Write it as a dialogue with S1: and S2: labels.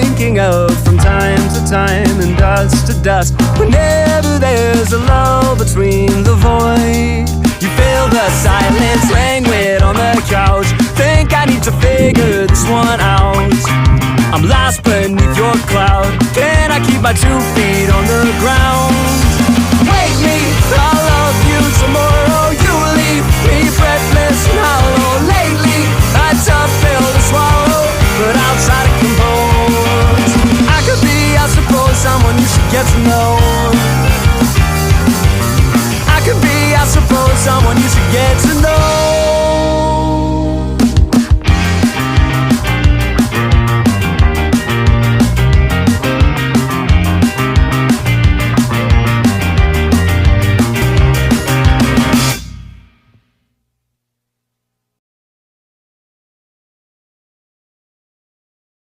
S1: thinking of from time to time and dust to dust. Whenever there's a lull between the void, you feel the silence languid on the couch. Think I need to figure this one out. I'm lost beneath your cloud. Can I keep my 2 feet on the ground? Wake me, I'll love you tomorrow. You leave me breathless and hollow. Lately, a tough pill to swallow, but I'll try to compose. I could be, I suppose, someone you should get to know. I could be, I suppose, someone you should get to